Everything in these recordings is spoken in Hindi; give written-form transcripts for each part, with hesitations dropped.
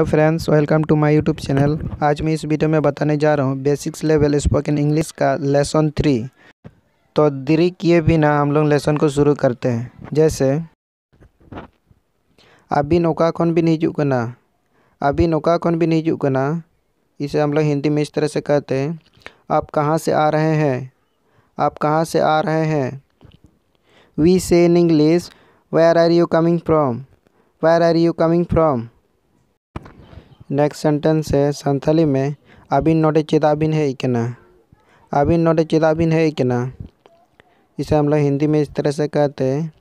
Hello friends, welcome to my YouTube channel. आज मैं इस वीडियो में बताने जा रहा हूँ बेसिक्स लेवल स्पोकन इंग्लिश का लेसन 3। तो देरी किए बिना हम लोग लेसन को शुरू करते हैं। जैसे अभी नौका खन बिन हिजुग कना, अभी नौका खन बिन हिजुग कना, इसे हम लोग हिंदी में इस तरह से कहते हैं, आप कहाँ से आ रहे हैं, आप कहाँ से आ रहे हैं। We say in English where are you coming from, where are you coming from. Next sentence है संथाली में, अबिन नोडे चेदा बिन है इकना, अबिन नोडे चेदा बिन है इकना। इसे हम लोग हिंदी में इस तरह से कहते हैं,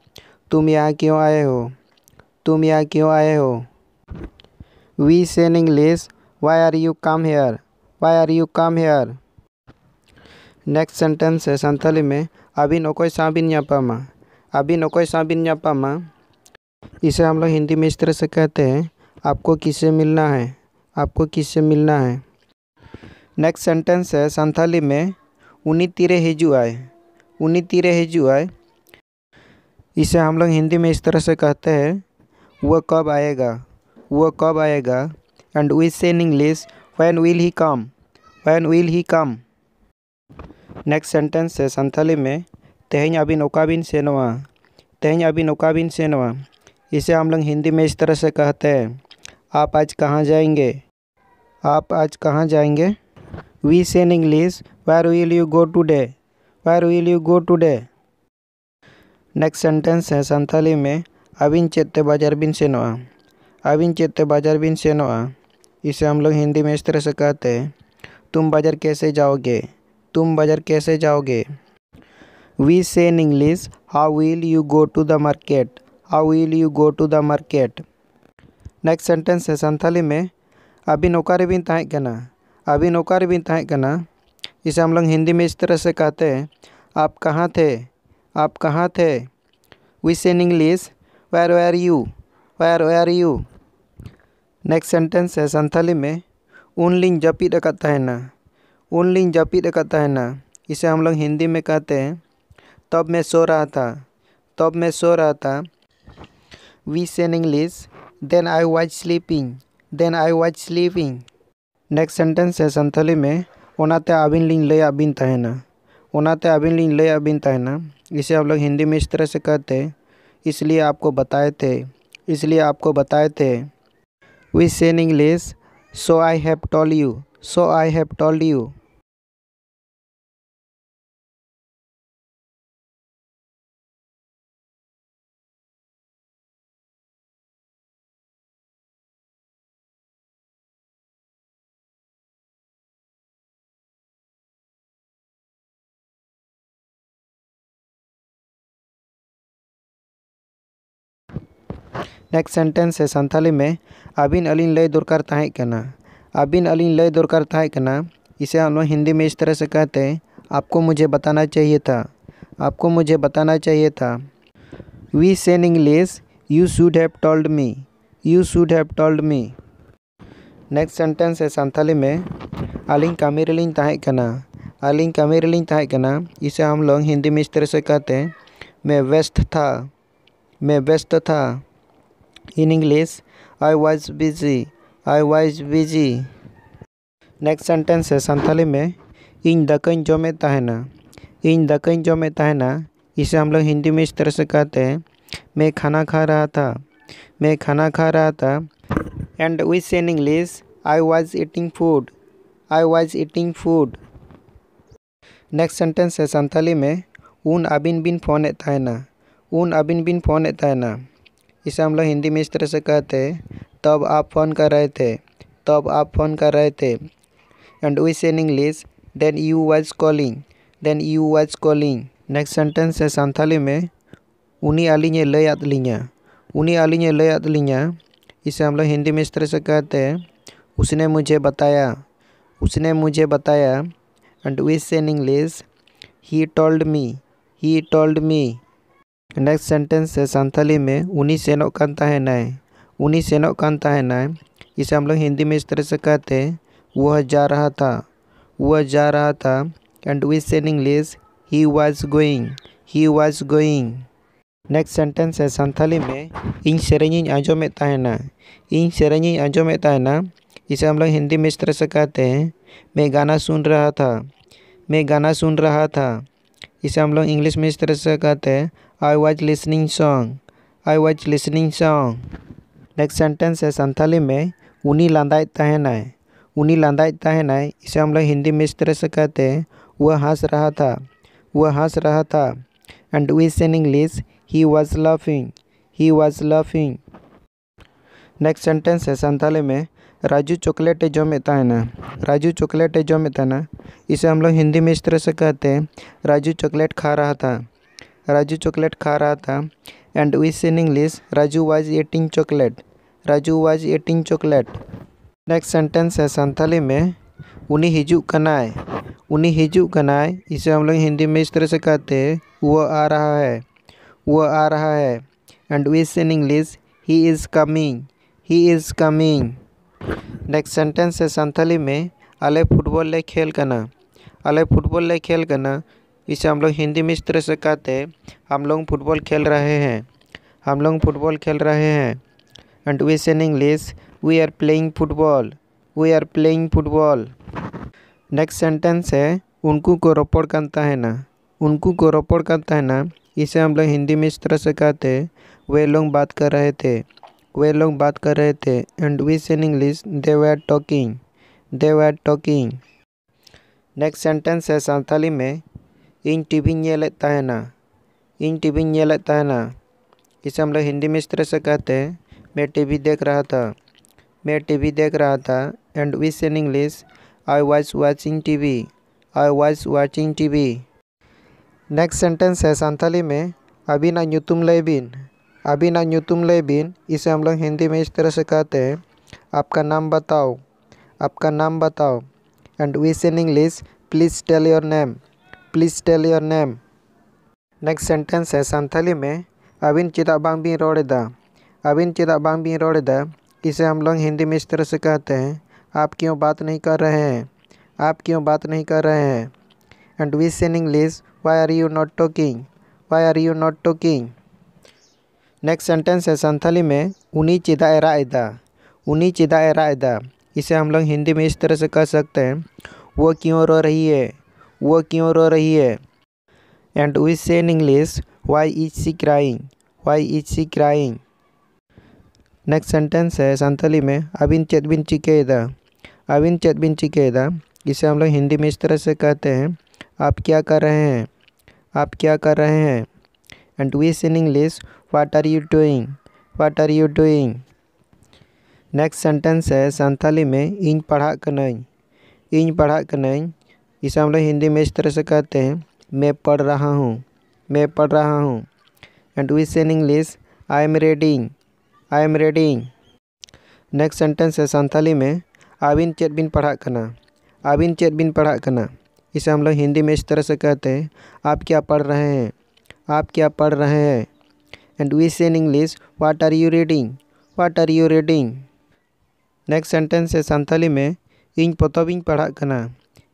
तुम यहाँ क्यों आए हो, तुम यहाँ क्यों आए हो। We say in English why are you come here, why are you come here. Next sentence है संथाली में, अबिन ओकोय साबिन न्यापामा, अबिन ओकोय साबिन न्यापामा। इसे हम लोग हिंदी में इस तरह से कहते हैं, आपको किससे मिलना है, आपको किससे मिलना है। नेक्स्ट सेंटेंस है संथाली में, उनी तीरे हिजू आए, उनी तीरे हिजू आए। इसे हम लोग हिंदी में इस तरह से कहते हैं, वह कब आएगा, वह कब आएगा। And we say in English when will he come, when will he come. Next sentence है संथाली में, तेहें अबिन ओका बिन सेनवा, तेहें अबिन ओका बिन सेनवा। इसे हम लोग हिंदी में इस तरह से कहते हैं, आप आज कहाँ जाएंगे, आप आज कहाँ जाएंगे। We say in English where will you go today, where will you go today. Next sentence है संथाली में, अबिन चेते बाजार बिन सेनवा, अबिन चेते बाजार बिन सेनवा। इसे हम लोग हिंदी में इस तरह से कहते हैं, तुम बाजार कैसे जाओगे, तुम बाजार कैसे जाओगे। We say in English how will you go to the market, how will you go to the market. Next sentence है संथाली में, अबिन ओकारे बिन ताहें कना, अबिन ओकारे बिन ताहें कना। इसे हम लोग हिंदी में इस तरह से कहते हैं, आप कहाँ थे, आप कहाँ थे। We say in English where were you, where were you. Next sentence है संथाली में, उन लिंग जपीद अकत तहना, उन लिंग जपीद अकत तहना। इसे हम लोग हिंदी में कहते हैं, तब मैं सो रहा था, तब मैं सो रहा था। We say in English then I was sleeping, then I was sleeping. Next sentence है संथाली में, ओनाते आबिन लिंग लय आबिन तहना, ओनाते आबिन लिंग लय आबिन तहना। इसे हम लोग हिंदी में इस तरह से कहते हैं, इसलिए आपको बताए थे, इसलिए आपको बताए थे। We say in English so I have told you, so I have told you. Next sentence है संथाली में, अबिन अलिन लय दरकार ताहें कना, अबिन अलिन लय दरकार ताहें कना। इसे हम लोग हिंदी में इस तरह से कहते हैं, आपको मुझे बताना चाहिए था, आपको मुझे बताना चाहिए था। We say in English you should have told me, you should have told me. Next sentence है संथाली में, अलिंग कामी रेलिंग ताहें कना, अलिंग कामी रेलिंग ताहें कना। इसे हम लोग हिंदी में इस तरह से कहते हैं, मैं व्यस्त था, मैं व्यस्त था। In English I was busy, I was busy. Next sentence है संथाली में, इन दकन जोमे तहना, इन दकन जोमे तहना। इसे हम लोग हिंदी में इस तरह से कहते हैं, मैं खाना खा रहा था, मैं खाना खा रहा था। And we say in English I was eating food, I was eating food. Next sentence है संथाली में, उन अबिन बिन फोन तहना, उन अबिन बिन फोन तहना। इसे हम लोग हिंदी में इस तरह से कहते हैं, तब आप फ़ोन कर रहे थे, तब आप फ़ोन कर रहे थे। And we say in English then you was calling, then you was calling. Next sentence है संथाली में, उनी आलिंगे लय आद लिंगा, उनी आलिंगे लय आद लिंगा। इसे हम लोग हिंदी में इस तरह से कहते हैं, उसने मुझे बताया, उसने मुझे बताया। And we say in English he told me, he told me. Next sentence है संथाली में, उनी सेनोक कान ताहेनाय, उनी सेनोक कान ताहेनाय। इसे हम लोग हिंदी में इस तरह से कहते हैं, वह जा रहा था, वह जा रहा था। And we say in English he was going, he was going. Next sentence है संथाली में इन सेरेंग आंजोमें ताहेना। इन सेरेंग आंजोमें ताहेना इसे हम लोग हिंदी में इस तरह से कहते हैं मैं गाना सुन रहा था। मैं गाना सुन रहा था। इसे हम लोग इंग्लिश में इस तरह से कहते हैं I was listening song. I was listening song. Next sentence है संथाली में उनी लांदाई ताहेना। उनी लांदाई ताहेना इसे हम लोग हिंदी में इस तरह से कहते हैं वह हंस रहा था। वह हंस रहा था। And we say in English he was laughing. He was laughing. Next sentence है संथाली में राजू चॉकलेट जोमे ताहेना। राजू चॉकलेट जोमे ताहेना इसे हम लोग हिंदी में इस तरह से कहते हैं राजू चॉकलेट खा रहा था। राजू चॉकलेट खा रहा था। And we say in English Raju was eating chocolate. Raju was eating chocolate. Next sentence है संथाली में उनी हिजू कनाय। उनी हिजू कनाय इसे हम लोग हिंदी में इस तरह से कहते हैं वो आ रहा है। वो आ रहा है। And we say in English he is coming. He is coming. Next sentence है संथाली में अले फुटबॉल ले खेल कना। अले फुटबॉल ले खेल कना इसे हम लोग हिंदी में इस तरह से कहते हैं हम लोग फुटबॉल खेल रहे हैं। हम लोग फुटबॉल खेल रहे हैं। And we say in English we are playing football. We are playing football. Next sentence है उनको को रोपड़ करता है ना। उनको को रोपड़ करता है ना इसे हम लोग हिंदी में इस तरह से कहते हैं वे लोग बात कर रहे थे। वे लोग बात कर रहे थे। And we say in English they were talking. They were talking. Next sentence है संथाली में इन टीवी ñेलेत ताहेना। इन टीवी ñेलेत ताहेना इसे हम लोग हिंदी में इस तरह से कहते हैं मैं टीवी देख रहा था। मैं टीवी देख रहा था। And we say in English I was watching TV. I was watching TV. Next sentence है संथाली में अभी ना ᱧᱩᱛᱩᱢ लय बिन। अभी ना ᱧᱩᱛᱩᱢ लय बिन इसे हम लोग हिंदी में इस तरह से कहते हैं आपका नाम बताओ। आपका नाम बताओ। And we say in English please tell your name. Please tell your name. Next sentence है संथाली में अबिन चेदा बांग बिन रोड़ेदा। अबिन चेदा बांग बिन रोड़ेदा इसे हम लोग हिंदी में इस तरह से कहते हैं आप क्यों बात नहीं कर रहे हैं। आप क्यों बात नहीं कर रहे हैं। And we say in English why are you not talking. Why are you not talking. Next sentence है संथाली में उनी चेदा एरा एदा। उनी चेदा एरा एदा इसे हम लोग हिंदी में इस तरह से कह सकते हैं वो क्यों रो रही है। वो क्यों रो रही है। And we say in English why is she crying. Why is she crying. Next sentence है संथाली में अबिन चेद बिन चिकेदा। अबिन चेद बिन चिकेदा इसे हम लोग हिंदी में इस तरह से कहते हैं आप क्या कर रहे हैं। आप क्या कर रहे हैं। And we say in English what are you doing. What are you doing. Next sentence है संथाली में इन पढ़ा कनई। इन पढ़ा कनई इसे हम लोग हिंदी में इस तरह से कहते हैं मैं पढ़ रहा हूँ। मैं पढ़ रहा हूँ। And we say in English I am reading. I am reading. Next sentence है संथाली में आबिन चेद बिन पढ़ा कना। आबिन चेद बिन पढ़ा कना इसे हम लोग हिंदी में इस तरह से कहते हैं आप क्या पढ़ रहे हैं। आप क्या पढ़ रहे हैं। And we say in English what are you reading. What are you reading. Next sentence है संथाली में इन पोतोबिन पढ़ा कना।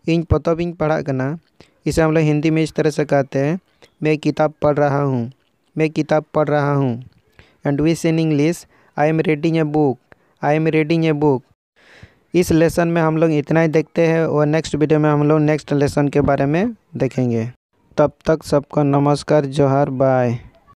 इन पोतोबिन पढ़ा कना इसे हम लोग हिंदी में इस तरह से कहते हैं मैं किताब पढ़ रहा हूँ। मैं किताब पढ़ रहा हूँ। And we say in English I am reading a book. I am reading a book. इस लेसन में हम लोग इतना ही देखते हैं और नेक्स्ट वीडियो में हम लोग नेक्स्ट लेसन के बारे में देखेंगे। तब तक सबको नमस्कार जोहार बाय।